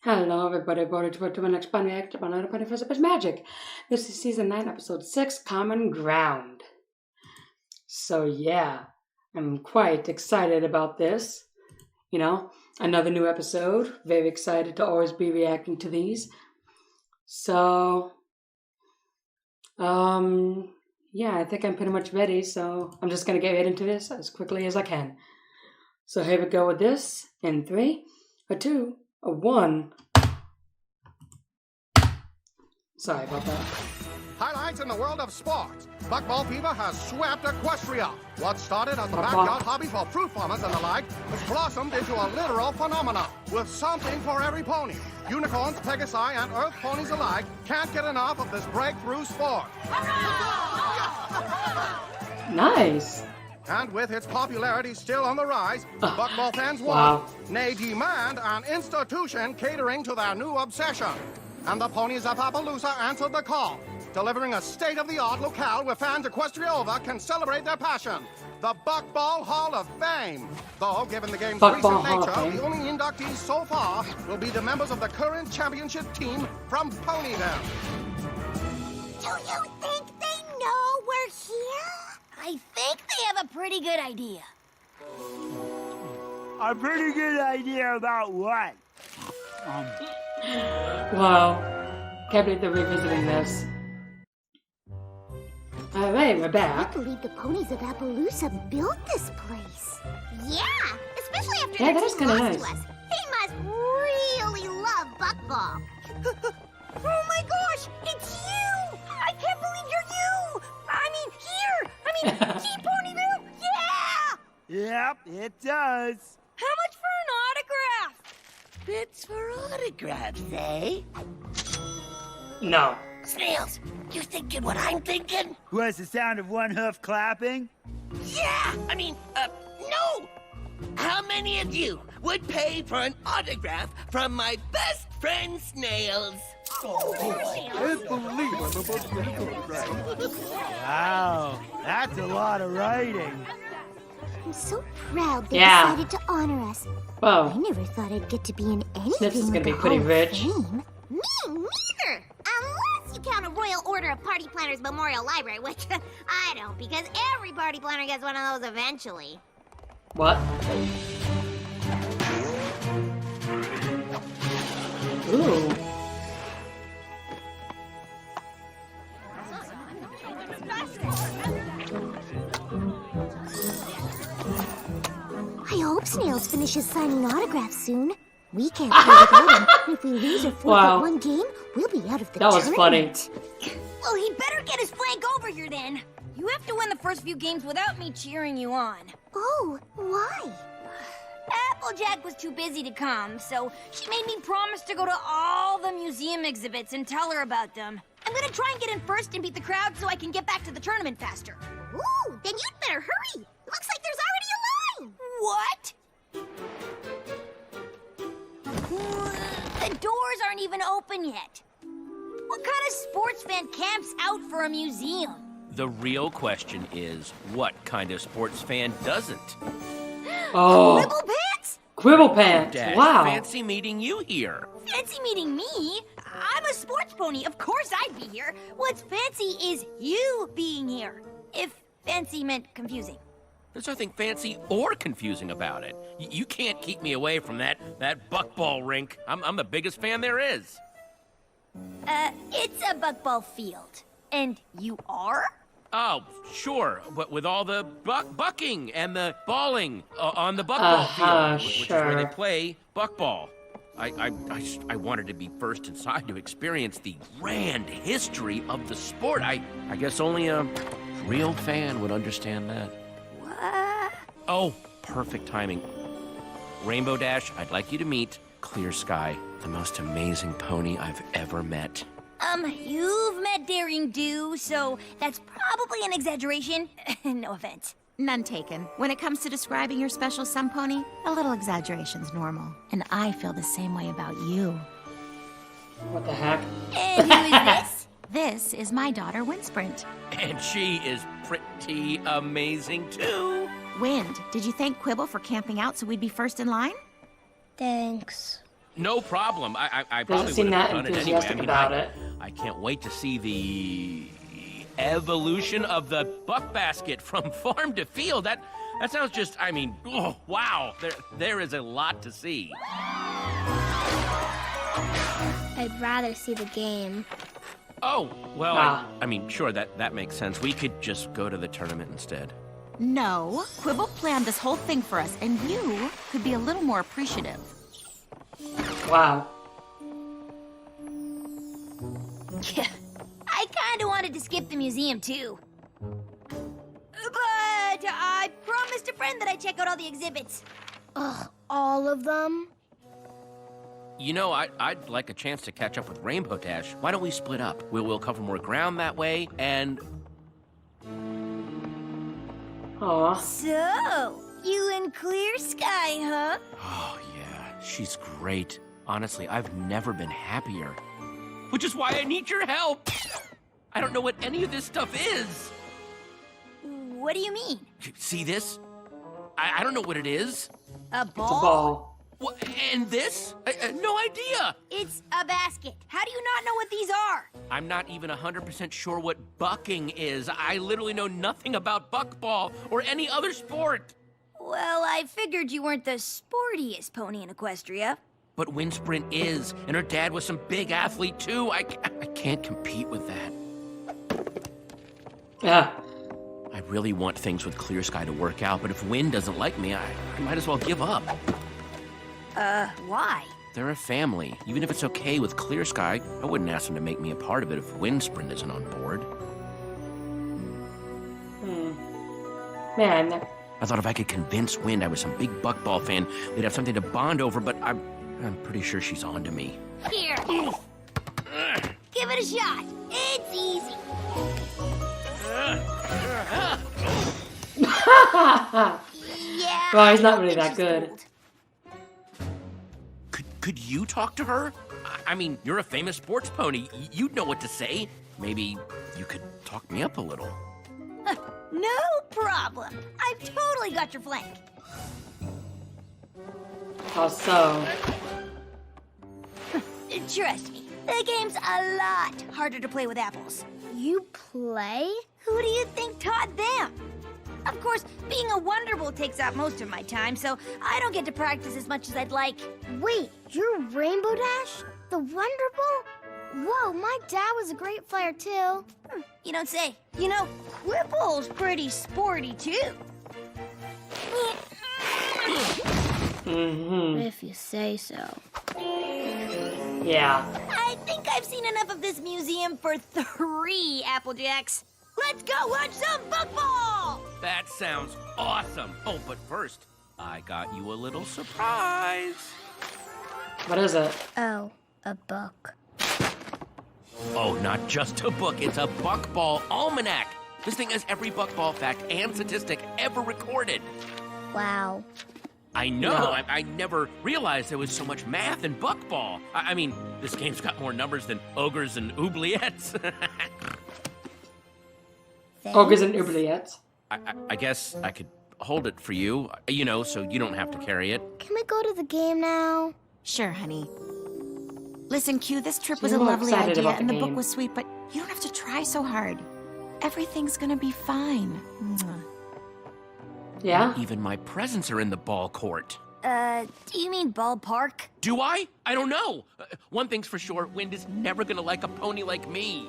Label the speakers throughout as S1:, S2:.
S1: Hello, everybody. Boarded to my next bunny act upon a bunny for magic. This is season 9, episode 6, Common Ground. So, yeah, I'm quite excited about this. You know, another new episode. Very excited to always be reacting to these. So, yeah, I think I'm pretty much ready. So, I'm just going to get right into this as quickly as I can. So, here we go with this in 3, a 2, a 1. Sorry about that.
S2: Highlights in the world of sports. Buckball fever has swept Equestria. What started as a backyard hobby for fruit farmers and the like has blossomed into a literal phenomenon. With something for every pony. Unicorns, Pegasi, and Earth ponies alike can't get enough of this breakthrough sport.
S1: Nice.
S2: And with its popularity still on the rise, Buckball fans
S1: Wow.
S2: want, nay demand, an institution catering to their new obsession. And the ponies of Appaloosa answered the call, delivering a state-of-the-art locale where fans Equestria over can celebrate their passion. The Buckball Hall of Fame. Though, given the game's recent nature, the only inductees so far will be the members of the current championship team from Ponyville.
S3: Do you think they know we're here? I think they have a pretty good idea.
S4: A pretty good idea about what?
S1: Wow. Can't believe they're revisiting this. Alright, we're back.
S3: I believe the ponies of Appaloosa built this place. Yeah, especially after
S1: Yeah,
S3: their
S1: that is
S3: team
S1: kinda
S3: lost
S1: nice.
S3: to us. They must really love Buckball. Oh my gosh, it's you! I can't believe you're you! Keep Ponyville, yeah!
S4: Yep, it does.
S3: How much for an autograph?
S5: Bits for autographs, eh?
S1: No.
S5: Snails, you thinking what I'm thinking?
S4: Was the sound of one hoof clapping?
S5: Yeah! No! How many of you would pay for an autograph from my best friend Snails?
S4: Wow, that's a lot of writing.
S3: I'm so proud they
S1: Yeah.
S3: decided to honor us. I
S1: Whoa.
S3: never thought I'd get to be in anything
S1: This is gonna
S3: with
S1: be
S3: the
S1: pretty
S3: Hall of
S1: rich.
S3: Fame. Me neither! Unless you count a Royal Order of Party Planners Memorial Library, which I don't, because every party planner gets one of those eventually.
S1: What? Ooh.
S3: I hope Snails finishes signing autographs soon. We can't play without him, and if we lose or forfeit
S1: Wow.
S3: one game, we'll be out of the
S1: That was funny.
S3: tournament.
S6: Well, he'd better get his flank over here then. You have to win the first few games without me cheering you on.
S3: Oh, why?
S6: Applejack was too busy to come, so she made me promise to go to all the museum exhibits and tell her about them. I'm gonna try and get in first and beat the crowd so I can get back to the tournament faster.
S3: Ooh, then you'd better hurry. Looks like there's already a line.
S6: What? The doors aren't even open yet. What kind of sports fan camps out for a museum?
S7: The real question is, what kind of sports fan doesn't?
S1: Oh.
S6: Wibble pants?
S1: Quibble pants.
S7: Dash,
S1: Wow.
S7: fancy meeting you here.
S6: Fancy meeting me? I'm a sports pony. Of course I'd be here. What's fancy is you being here. If fancy meant confusing.
S7: There's nothing fancy or confusing about it. You can't keep me away from that buckball rink. I'm the biggest fan there is.
S6: It's a buckball field. And you are?
S7: Oh, sure, but with all the bucking and the balling on the buckball field, which is where they
S1: sure.
S7: play buckball. I wanted to be first inside to experience the grand history of the sport. I guess only a real fan would understand that.
S6: What?
S7: Oh, perfect timing. Rainbow Dash, I'd like you to meet Clear Sky, the most amazing pony I've ever met.
S6: You've met Daring Do, so that's probably an exaggeration. No offense.
S8: None taken. When it comes to describing your special sun pony, a little exaggeration's normal. And I feel the same way about you.
S1: What the heck?
S6: And who is this?
S8: This is my daughter, Windsprint.
S7: And she is pretty amazing, too.
S8: Wind, did you thank Quibble for camping out so we'd be first in line?
S3: Thanks.
S7: No problem. I
S1: Doesn't
S7: probably
S1: seem
S7: would
S1: that
S7: have done it anyway.
S1: enthusiastic about it.
S7: I can't wait to see the evolution of the buck basket from farm to field. That sounds just, I mean, oh, wow. There is a lot to see.
S9: I'd rather see the game.
S7: Oh, well, I mean, sure, that makes sense. We could just go to the tournament instead.
S8: No, Quibble planned this whole thing for us, and you could be a little more appreciative.
S1: Wow.
S6: Yeah, I kind of wanted to skip the museum, too. But I promised a friend that I'd check out all the exhibits.
S9: Ugh, all of them?
S7: You know, I'd like a chance to catch up with Rainbow Dash. Why don't we split up? We'll cover more ground that way, and...
S1: Aw.
S6: So, you and Clear Sky, huh?
S7: Oh, yeah, she's great. Honestly, I've never been happier. Which is why I need your help! I don't know what any of this stuff is!
S6: What do you mean?
S7: See this? I don't know what it is.
S6: A ball?
S1: It's a ball.
S7: What, and this? No idea!
S6: It's a basket. How do you not know what these are?
S7: I'm not even 100% sure what bucking is. I literally know nothing about buckball or any other sport.
S6: Well, I figured you weren't the sportiest pony in Equestria.
S7: But Wind Sprint is, and her dad was some big athlete too. I can't compete with that.
S1: Yeah.
S7: I really want things with Clear Sky to work out, but if Wind doesn't like me, I might as well give up.
S6: Why?
S7: They're a family. Even if it's okay with Clear Sky, I wouldn't ask them to make me a part of it if Wind Sprint isn't on board.
S1: Man.
S7: I thought if I could convince Wind I was some big buckball fan, we'd have something to bond over, but I'm pretty sure she's on to me.
S6: Here. Give it a shot. It's easy. Yeah.
S1: Well, he's not
S6: I
S1: really
S6: think
S1: that
S6: she's
S1: good.
S6: cold.
S7: Could you talk to her? I mean, you're a famous sports pony. You'd know what to say. Maybe you could talk me up a little.
S6: No problem. I've totally got your flank.
S1: How so?
S6: Trust me, the game's a lot harder to play with apples.
S9: You play?
S6: Who do you think taught them? Of course, being a Wonderbolt takes up most of my time, so I don't get to practice as much as I'd like.
S9: Wait, you're Rainbow Dash? The Wonderbolt? Whoa, my dad was a great flyer too.
S6: You don't say. You know, Quibble's pretty sporty too.
S9: If you say so.
S1: Yeah.
S6: I think I've seen enough of this museum for 3 Applejacks. Let's go watch some football!
S7: That sounds awesome. Oh, but first, I got you a little surprise.
S1: What is it?
S9: Oh, a book.
S7: Oh, not just a book, it's a buckball almanac. This thing has every buckball fact and statistic ever recorded.
S9: Wow.
S7: I know,
S1: No.
S7: I never realized there was so much math in buckball. I mean, this game's got more numbers than ogres and oubliettes.
S1: Ogres and oubliettes.
S7: I guess I could hold it for you, you know, so you don't have to carry it.
S9: Can we go to the game now?
S8: Sure, honey. Listen, Q, this trip was
S1: She's
S8: a
S1: more
S8: lovely
S1: excited
S8: idea,
S1: about the
S8: and the book
S1: game.
S8: was sweet, but you don't have to try so hard. Everything's gonna be fine. Mwah.
S1: Yeah?
S7: Even my presents are in the ball court.
S6: Do you mean ballpark?
S7: Do I? I don't know. One thing's for sure, Wind is never gonna like a pony like me.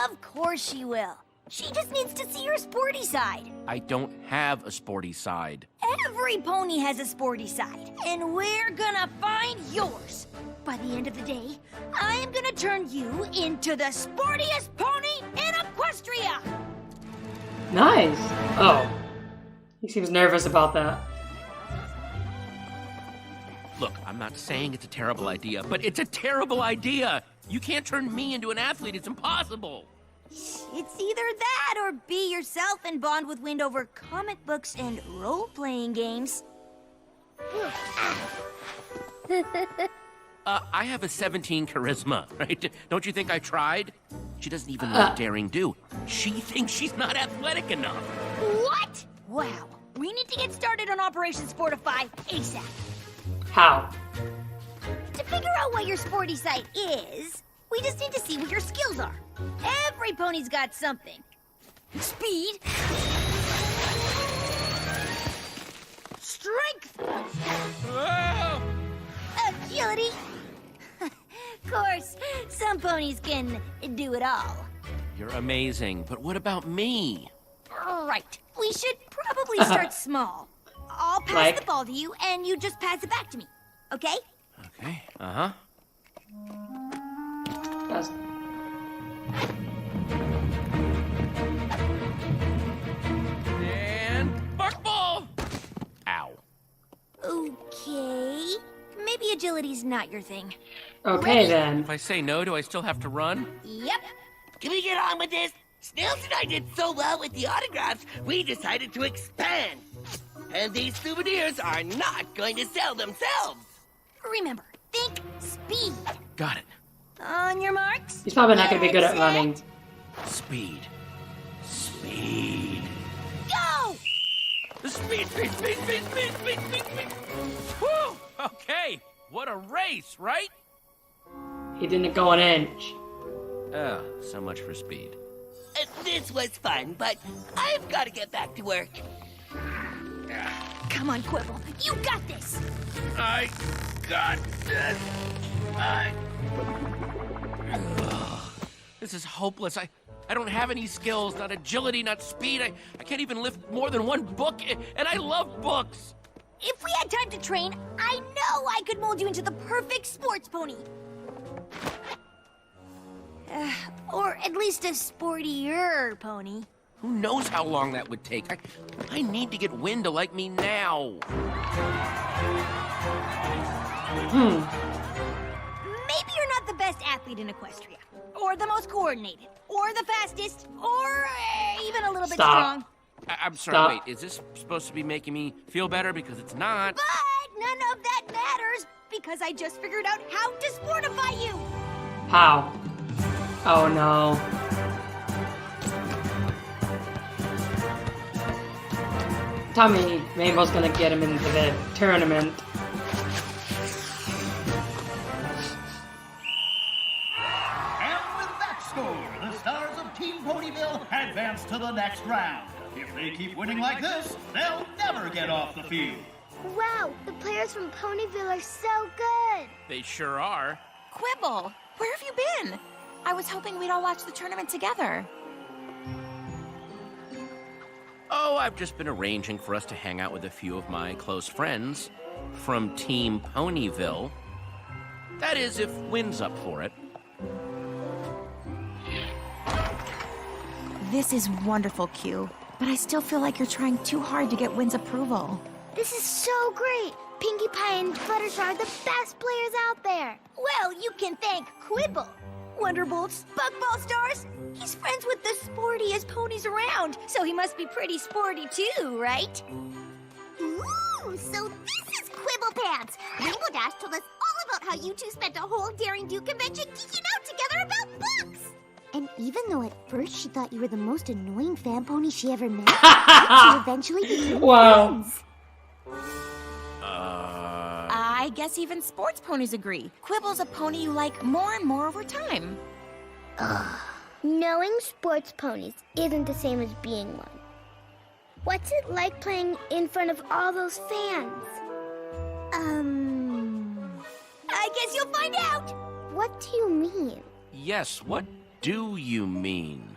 S6: Of course she will. She just needs to see her sporty side.
S7: I don't have a sporty side.
S6: Every pony has a sporty side, and we're gonna find yours. By the end of the day, I am gonna turn you into the sportiest pony in Equestria!
S1: Nice. Oh. He seems nervous about that.
S7: Look, I'm not saying it's a terrible idea, but it's a terrible idea. You can't turn me into an athlete. It's impossible.
S6: It's either that or be yourself and bond with Wind over comic books and role-playing games.
S7: I have a 17 charisma, right? Don't you think I tried? She doesn't even know what daring do. She thinks she's not athletic enough.
S6: What? Wow. We need to get started on Operation Sportify ASAP.
S1: How?
S6: figure out what your sporty side is. We just need to see what your skills are. Every pony's got something. Speed. Strength. Agility. Of course, some ponies can do it all.
S7: You're amazing, but what about me?
S6: Right. We should probably start small. I'll pass the ball to you, and you just pass it back to me. Okay?
S7: Okay, uh-huh. And bark ball! Ow.
S6: Okay. Maybe agility's not your thing.
S1: Okay, then.
S7: If I say no, do I still have to run?
S6: Yep.
S5: Can we get on with this? Snails and I did so well with the autographs, we decided to expand. And these souvenirs are not going to sell themselves.
S6: Remember, think speed.
S7: Got it.
S6: On your marks.
S1: He's probably not going to be good at running.
S7: Speed. Speed.
S6: Go!
S7: Speed, speed, speed, speed, speed, speed, speed, speed. Whew! Okay, what a race, right?
S1: He didn't go an inch.
S7: Oh, so much for speed.
S5: This was fun, but I've got to get back to work.
S6: Come on, Quibble. You got this.
S7: I got this. This is hopeless. I don't have any skills, not agility, not speed. I can't even lift more than one book, and I love books.
S6: If we had time to train, I know I could mold you into the perfect sports pony. Or at least a sportier pony.
S7: Who knows how long that would take? I need to get Win to like me now.
S6: Maybe you're not the best athlete in Equestria, or the most coordinated, or the fastest, or even a little bit strong.
S7: I'm sorry, wait, is this supposed to be making me feel better? Because it's not.
S6: But none of that matters, because I just figured out how to sportify you.
S1: How? Oh no. Tell me Rainbow's gonna get him into the tournament.
S10: And with that score, the stars of Team Ponyville advance to the next round. If they keep winning like this, they'll never get off the field.
S9: Wow, the players from Ponyville are so good.
S7: They sure are.
S8: Quibble, where have you been? I was hoping we'd all watch the tournament together.
S7: Oh, I've just been arranging for us to hang out with a few of my close friends from Team Ponyville. That is, if Win's up for it.
S8: This is wonderful, Q, but I still feel like you're trying too hard to get Win's approval.
S9: This is so great. Pinkie Pie and Fluttershy are the best players out there.
S6: Well, you can thank Quibble. Wonderbolts, Bugball Stars. He's friends with the sportiest ponies around, so he must be pretty sporty too, right?
S3: Ooh, so this is Quibble Pants. Rainbow Dash told us all about how you two spent a whole Daring Do convention geeking out together about books. And even though at first she thought you were the most annoying fan pony she ever met, she eventually became friends.
S8: I guess even sports ponies agree. Quibble's a pony you like more and more over time.
S9: Knowing sports ponies isn't the same as being one. What's it like playing in front of all those fans?
S6: I guess you'll find out.
S9: What do you mean?
S7: Yes, what do you mean?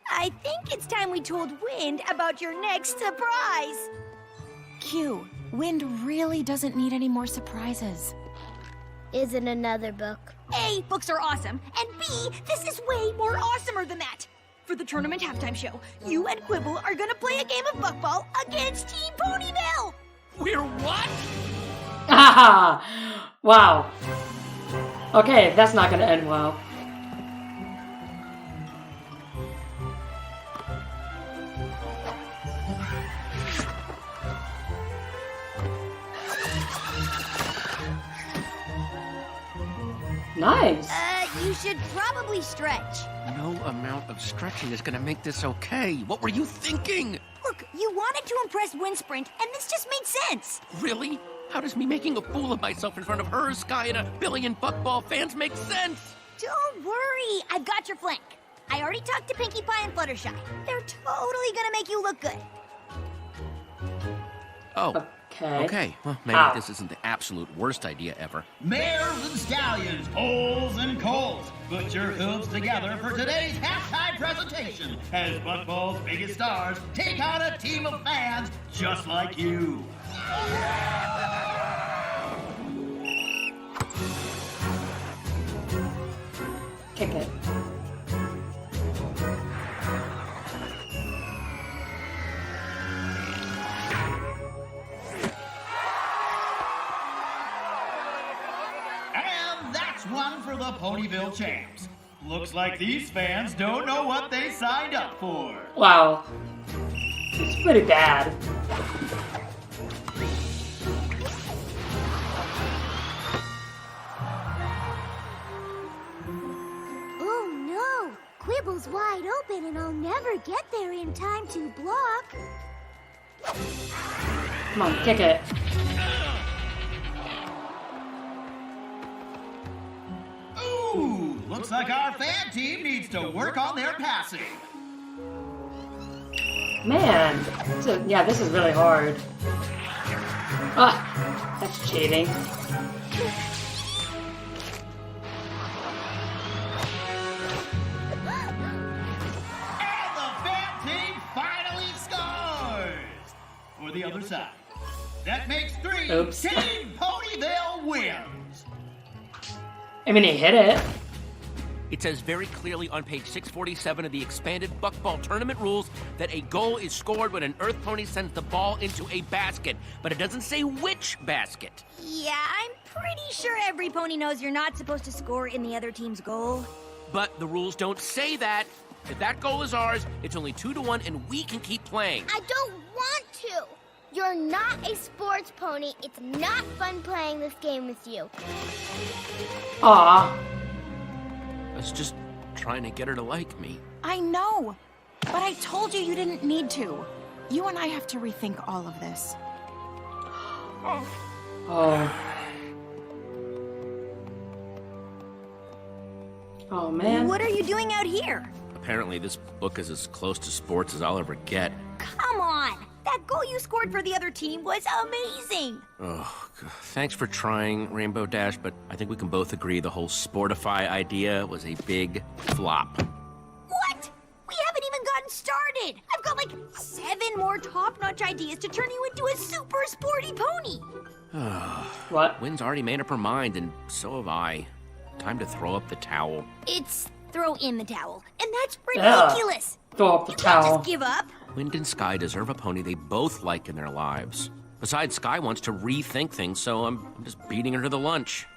S6: I think it's time we told Wind about your next surprise.
S8: Q, Wind really doesn't need any more surprises.
S9: Is it another book?
S6: A, books are awesome, and B, this is way more awesomer than that. For the tournament halftime show, you and Quibble are gonna play a game of buckball against Team Ponyville.
S7: We're what?
S1: Wow. Okay, that's not gonna end well. Nice.
S6: You should probably stretch.
S7: No amount of stretching is gonna make this okay. What were you thinking?
S6: Look, you wanted to impress Windsprint, and this just made sense.
S7: Really? How does me making a fool of myself in front of her, Sky, and a billion Buckball fans make sense?
S6: Don't worry, I've got your flank. I already talked to Pinkie Pie and Fluttershy. They're totally gonna make you look good.
S7: Oh.
S1: Okay.
S7: Okay, well, maybe this isn't the absolute worst idea ever.
S10: Mares and stallions, foals and colts, put your hooves together for today's halftime presentation as Buckball's biggest stars take on a team of fans just like you.
S1: Kick it.
S10: And that's one for the Ponyville champs. Looks like these fans don't know what they signed up for.
S1: Wow. It's pretty bad.
S3: Oh no! Quibble's wide open and I'll never get there in time to block.
S1: Come on, kick it.
S10: Ooh, looks like our fan team needs to work on their passing.
S1: Man. Yeah, this is really hard. Ah, that's cheating.
S10: And the fan team finally scores! For the other side. That makes 3.
S1: Oops.
S10: Team Ponyville wins!
S1: I mean, he hit it.
S7: It says very clearly on page 647 of the expanded Buckball tournament rules that a goal is scored when an Earth Pony sends the ball into a basket, but it doesn't say which basket.
S6: Yeah, I'm pretty sure every pony knows you're not supposed to score in the other team's goal.
S7: But the rules don't say that. If that goal is ours, it's only 2-1 and we can keep playing.
S9: I don't want to. You're not a sports pony. It's not fun playing this game with you.
S1: Aw.
S7: I was just trying to get her to like me.
S8: I know, but I told you you didn't need to. You and I have to rethink all of this.
S1: Oh. Oh, man.
S6: What are you doing out here?
S7: Apparently this book is as close to sports as I'll ever get.
S6: Come on! That goal you scored for the other team was amazing!
S7: Oh, thanks for trying, Rainbow Dash, but I think we can both agree the whole Sportify idea was a big flop.
S6: What? We haven't even gotten started! I've got like 7 more top-notch ideas to turn you into a super sporty pony!
S1: What?
S7: Wynn's already made up her mind, and so have I. Time to throw up the towel.
S6: It's throw in the towel, and that's ridiculous!
S1: Throw up the
S6: You can't
S1: towel.
S6: just give up!
S7: Wind and Sky deserve a pony they both like in their lives. Besides, Sky wants to rethink things, so I'm just beating her to the lunch.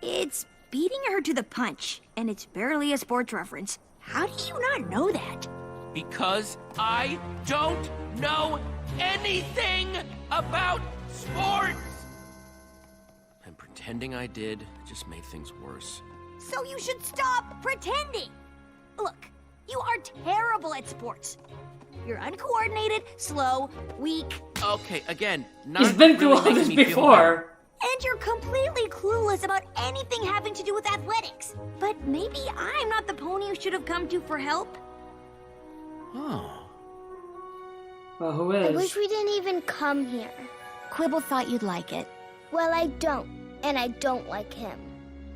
S6: It's beating her to the punch, and it's barely a sports reference. How do you not know that?
S7: Because I don't know anything about sports! And pretending I did just made things worse.
S6: So you should stop pretending! Look, you are terrible at sports. You're uncoordinated, slow, weak,
S7: Okay, again, not
S1: He's been through
S7: really
S1: all
S7: making
S1: this
S7: me feel
S1: before.
S6: and you're completely clueless about anything having to do with athletics. But maybe I'm not the pony you should have come to for help.
S7: better. Oh.
S1: Well, who
S9: I
S1: is?
S9: wish we didn't even come here.
S8: Quibble thought you'd like it.
S9: Well, I don't. And I don't like him.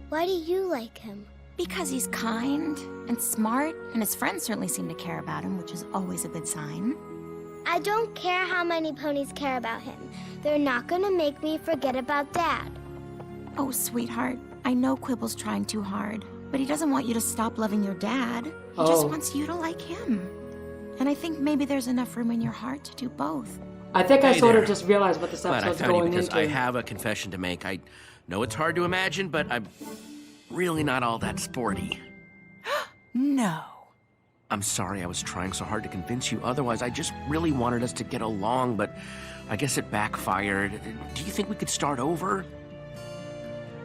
S9: Why do you like him?
S8: Because he's kind and smart, and his friends certainly seem to care about him, which is always a good sign.
S9: I don't care how many ponies care about him. They're not gonna make me forget about Dad.
S8: Oh, sweetheart, I know Quibble's trying too hard, but he doesn't want you to stop loving your dad. He just wants you to like him. And I think maybe there's enough room in your heart to do both.
S1: I think I
S7: Hey
S1: sort of
S7: there.
S1: just realized what this
S7: Glad I
S1: episode's
S7: found you
S1: going
S7: because
S1: into.
S7: I have a confession to make. I know it's hard to imagine, but I'm really not all that sporty.
S8: No.
S7: I'm sorry I was trying so hard to convince you otherwise. I just really wanted us to get along, but I guess it backfired. Do you think we could start over?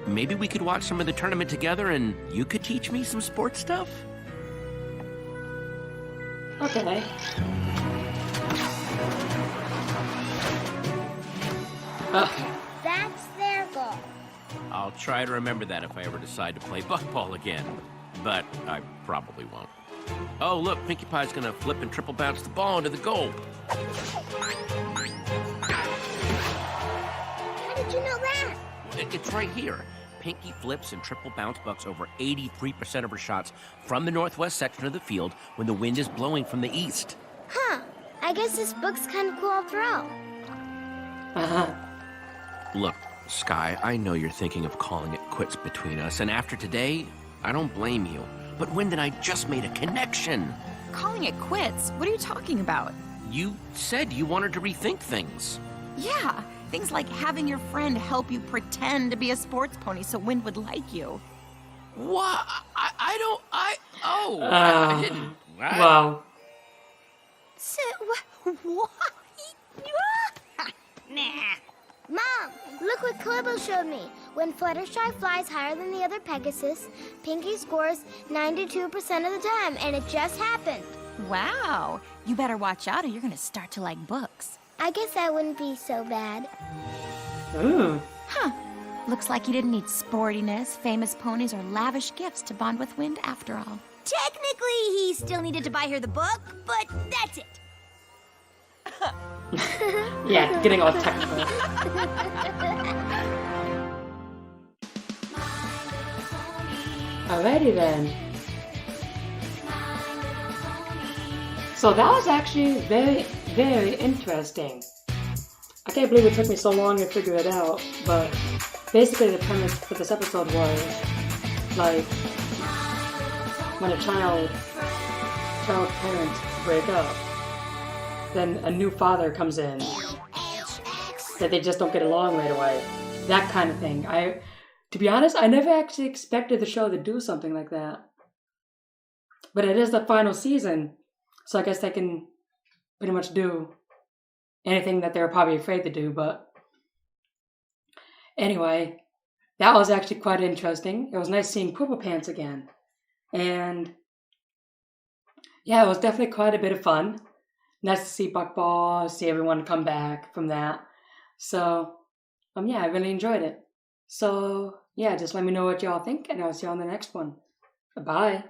S7: Maybe we could watch some of the tournament together and you could teach me some sports stuff?
S1: Okay.
S9: That's
S7: I'll try to remember that if I ever decide to play buckball again. But I probably won't. Oh, look, Pinkie Pie's gonna flip and triple bounce the ball into the goal.
S9: How did you know that?
S7: It's right here. Pinkie flips and triple bounce bucks over 83% of her shots from the northwest section of the field when the wind is blowing from the east.
S9: Huh. I guess this book's kind of cool after all.
S1: Uh-huh.
S7: Look, Sky, I know you're thinking of calling it quits between us, and after today, I don't blame you. But Wind and I just made a connection.
S8: Calling it quits? What are you talking about?
S7: You said you wanted to rethink things.
S8: Yeah, things like having your friend help you pretend to be a sports pony so Wind would like you.
S7: What? I didn't. What?
S1: Wow.
S3: So, what?
S6: Nah.
S9: Mom, look what Quibble showed me. When Fluttershy flies higher than the other Pegasus, Pinkie scores 92% of the time, and it just happened.
S8: Wow, you better watch out or you're gonna start to like books.
S9: I guess that wouldn't be so bad.
S1: Ooh.
S8: Huh, looks like you didn't need sportiness, famous ponies, or lavish gifts to bond with Wind after all.
S6: Technically, he still needed to buy her the book, but that's it.
S1: Yeah, getting all technical. Alrighty then. So that was actually very, very interesting. I can't believe it took me so long to figure it out, but basically the premise for this episode was, like, when a child's parents break up, then a new father comes in that they just don't get along right away. That kind of thing. To be honest, I never actually expected the show to do something like that. But it is the final season, so I guess they can pretty much do anything that they're probably afraid to do. But anyway, that was actually quite interesting. It was nice seeing Purple Pants again. And yeah, it was definitely quite a bit of fun. Nice to see Buckball, see everyone come back from that. So, yeah, I really enjoyed it. So, yeah, just let me know what y'all think, and I'll see you on the next one. Bye.